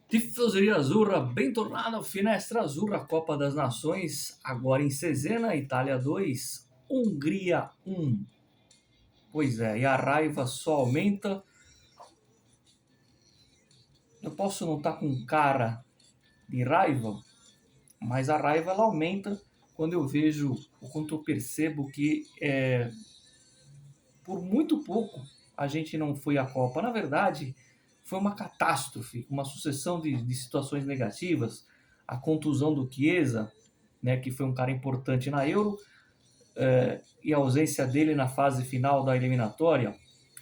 Tifoseria Azzurra, bem tornada, Finestra Azzurra, Copa das Nações, agora em Cesena, Itália 2, Hungria 1. Pois é, e a raiva só aumenta. Eu posso não estar com cara de raiva, mas a raiva ela aumenta quando eu vejo, ou quando eu percebo que por muito pouco a gente não foi à Copa. Na verdade, foi uma catástrofe, uma sucessão de situações negativas. A contusão do Chiesa, né, que foi um cara importante na Euro, e a ausência dele na fase final da eliminatória.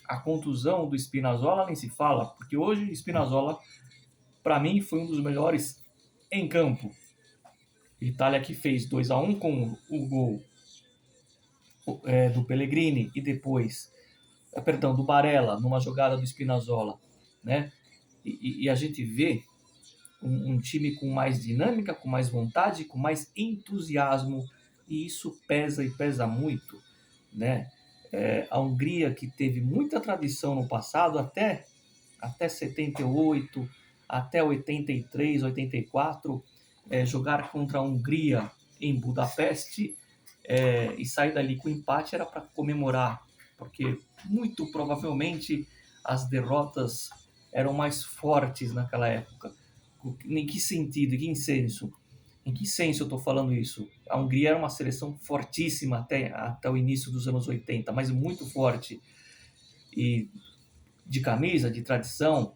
A contusão do Spinazzola nem se fala, porque hoje Spinazzola, para mim, foi um dos melhores em campo. Itália que fez 2-1 com o gol do Pellegrini e depois, perdão, do Barella, numa jogada do Spinazzola, né? E a gente vê um time com mais dinâmica, com mais vontade, com mais entusiasmo, e isso pesa e pesa muito, né? A Hungria, que teve muita tradição no passado, até 78, até 83, 84, jogar contra a Hungria em Budapeste e sair dali com empate era para comemorar, porque muito provavelmente as derrotas eram mais fortes naquela época. Em que sentido, em que senso? Em que senso eu estou falando isso? A Hungria era uma seleção fortíssima até o início dos anos 80, mas muito forte. E de camisa, de tradição.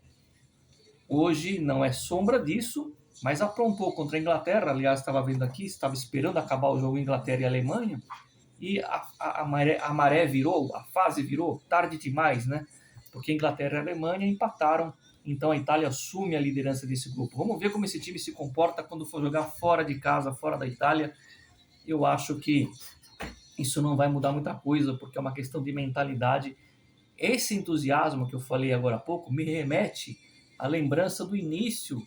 Hoje não é sombra disso, mas aprontou contra a Inglaterra. Aliás, estava vendo aqui, estava esperando acabar o jogo Inglaterra e Alemanha, e a maré virou, a fase virou tarde demais, né? Porque a Inglaterra e a Alemanha empataram, então a Itália assume a liderança desse grupo. Vamos ver como esse time se comporta quando for jogar fora de casa, fora da Itália. Eu acho que isso não vai mudar muita coisa, porque é uma questão de mentalidade. Esse entusiasmo que eu falei agora há pouco me remete à lembrança do início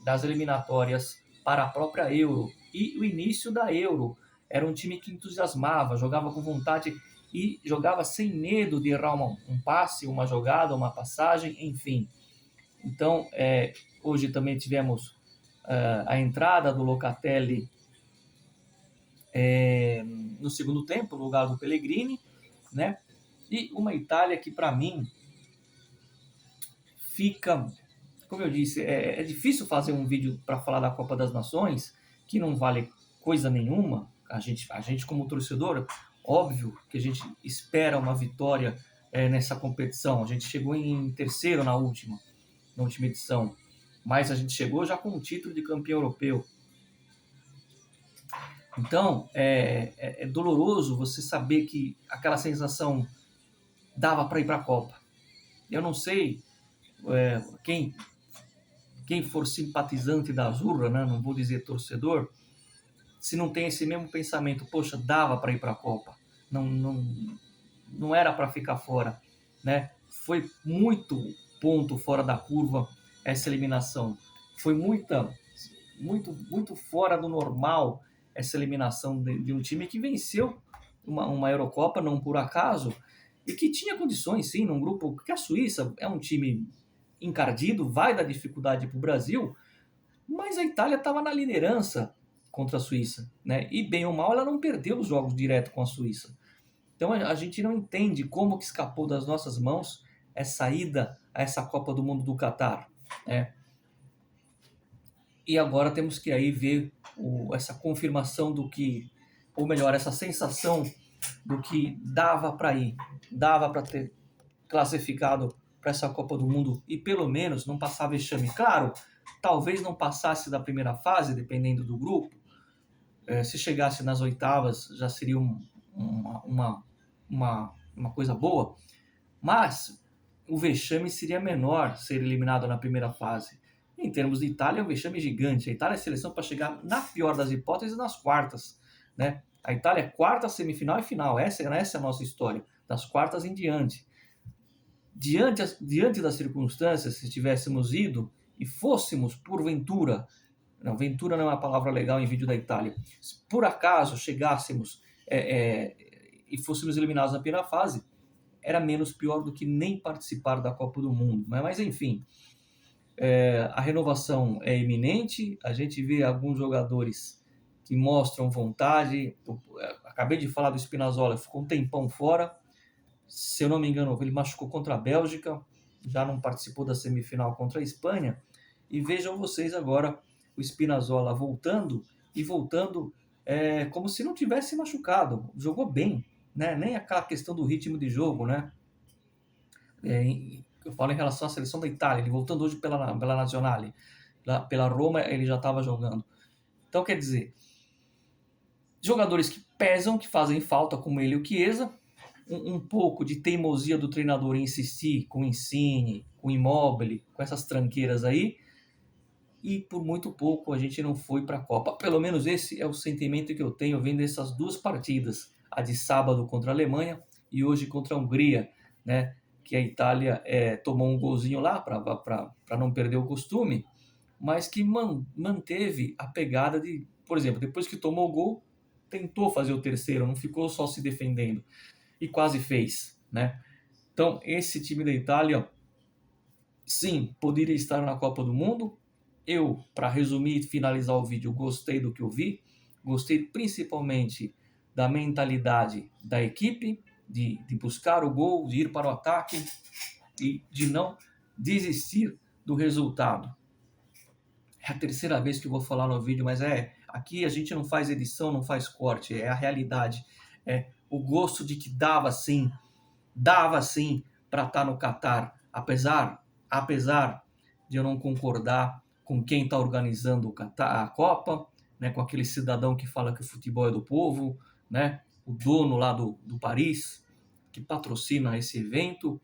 das eliminatórias para a própria Euro. E o início da Euro era um time que entusiasmava, jogava com vontade e jogava sem medo de errar um passe, uma jogada, uma passagem, enfim. Então, hoje também tivemos a entrada do Locatelli no segundo tempo, no lugar do Pellegrini, né? E uma Itália que, para mim, fica, como eu disse, é difícil fazer um vídeo para falar da Copa das Nações, que não vale coisa nenhuma. A gente como torcedor, óbvio que a gente espera uma vitória nessa competição. A gente chegou em terceiro na última edição, mas a gente chegou já com o título de campeão europeu. Então, é doloroso você saber que aquela sensação dava para ir para a Copa. Eu não sei quem for simpatizante da Azurra, né, não vou dizer torcedor, se não tem esse mesmo pensamento, poxa, dava para ir para a Copa, não era para ficar fora, né? Foi muito ponto fora da curva essa eliminação, foi muito fora do normal essa eliminação de um time que venceu uma Eurocopa, não por acaso, e que tinha condições, sim, num grupo, porque a Suíça é um time encardido, vai dar dificuldade para o Brasil, mas a Itália estava na liderança contra a Suíça, né? E bem ou mal ela não perdeu os jogos direto com a Suíça. Então a gente não entende como que escapou das nossas mãos essa ida a essa Copa do Mundo do Catar, né? E agora temos que aí ver essa confirmação do que, ou melhor, essa sensação do que dava para ir, dava para ter classificado para essa Copa do Mundo e pelo menos não passar vexame. Claro, talvez não passasse da primeira fase, dependendo do grupo. Se chegasse nas oitavas, já seria uma coisa boa. Mas o vexame seria menor ser eliminado na primeira fase. Em termos de Itália, é um vexame gigante. A Itália é a seleção para chegar, na pior das hipóteses, nas quartas, né? A Itália é quarta, semifinal e final. Essa é a nossa história, das quartas em diante. Diante das circunstâncias, se tivéssemos ido e fôssemos, porventura, não, ventura não é uma palavra legal em vídeo da Itália, se por acaso chegássemos e fôssemos eliminados na primeira fase, era menos pior do que nem participar da Copa do Mundo. Mas enfim, A renovação é iminente, a gente vê alguns jogadores que mostram vontade. Acabei de falar do Spinazzola, ficou um tempão fora. Se eu não me engano, ele machucou contra a Bélgica, já não participou da semifinal contra a Espanha. E vejam vocês agora o Spinazzola voltando e voltando como se não tivesse machucado. Jogou bem, né? Nem aquela questão do ritmo de jogo, né? Eu falo em relação à seleção da Itália, ele voltando hoje pela Nazionale, pela Roma ele já estava jogando. Então, quer dizer, jogadores que pesam, que fazem falta, como ele e o Chiesa, um pouco de teimosia do treinador em insistir com o Insigne, com o Immobile, com essas tranqueiras aí, e por muito pouco a gente não foi para a Copa. Pelo menos esse é o sentimento que eu tenho vendo essas duas partidas, a de sábado contra a Alemanha e hoje contra a Hungria, né? Que a Itália tomou um golzinho lá para não perder o costume, mas que manteve a pegada de, por exemplo, depois que tomou o gol, tentou fazer o terceiro, não ficou só se defendendo e quase fez, né? Então, esse time da Itália, sim, poderia estar na Copa do Mundo. Eu, para resumir e finalizar o vídeo, gostei do que eu vi, gostei principalmente da mentalidade da equipe, de buscar o gol, de ir para o ataque e de não desistir do resultado. É a terceira vez que eu vou falar no vídeo, mas aqui a gente não faz edição, não faz corte, é a realidade. É o gosto de que dava sim para estar no Catar, apesar de eu não concordar com quem está organizando a Copa, né, com aquele cidadão que fala que o futebol é do povo, né, o dono lá do Paris, que patrocina esse evento.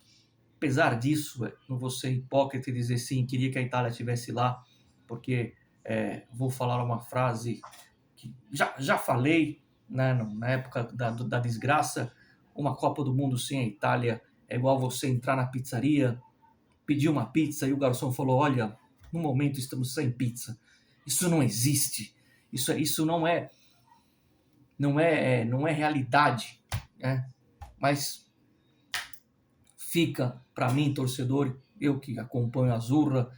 Apesar disso, não vou ser hipócrita e dizer sim, queria que a Itália estivesse lá, porque vou falar uma frase que já falei, né, na época da desgraça. Uma Copa do Mundo sem a Itália é igual você entrar na pizzaria, pedir uma pizza e o garçom falou: olha, no momento estamos sem pizza. Isso não existe. Isso não é realidade, né? Mas fica para mim, torcedor, eu que acompanho a Azzurra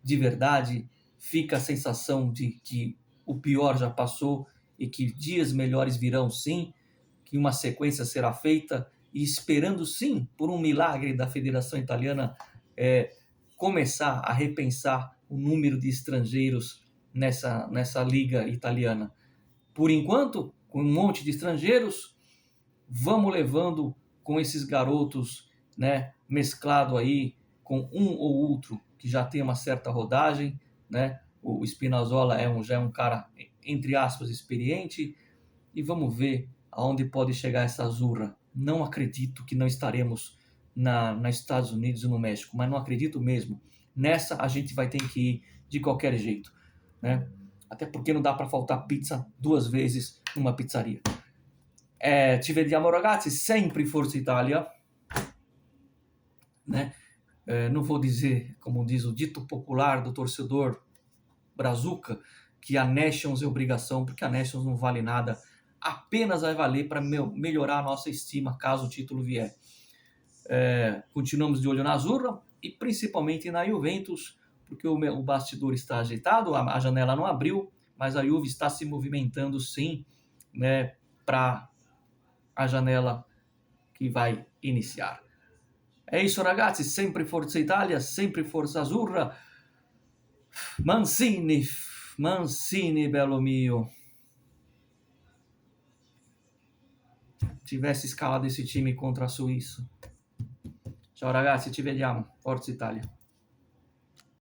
de verdade, fica a sensação de que o pior já passou e que dias melhores virão sim, que uma sequência será feita e esperando sim por um milagre da Federação Italiana começar a repensar o número de estrangeiros nessa liga italiana. Por enquanto, com um monte de estrangeiros, vamos levando com esses garotos, né, mesclado aí com um ou outro que já tem uma certa rodagem, né? O Spinazzola já é um cara, entre aspas, experiente, e vamos ver aonde pode chegar essa Azzurra. Não acredito que não estaremos nos Estados Unidos e no México, mas não acredito mesmo. Nessa a gente vai ter que ir de qualquer jeito, né? Até porque não dá para faltar pizza duas vezes numa pizzaria. Ci vediamo ragazzi, sempre Forza Italia, né? Não vou dizer, como diz o dito popular do torcedor brazuca, que a Nations é obrigação, porque a Nations não vale nada, apenas vai valer para melhorar a nossa estima caso o título vier. Continuamos de olho na Azzurra e principalmente na Juventus, porque o bastidor está ajeitado, a janela não abriu, mas a Juve está se movimentando sim, né, para a janela que vai iniciar. É isso ragazzi, sempre Forza Italia, sempre Forza Azzurra. Mancini, bello mio. Tivesse escalado esse time contra a Suíça. Ciao ragazzi, ci vediamo. Forza Italia.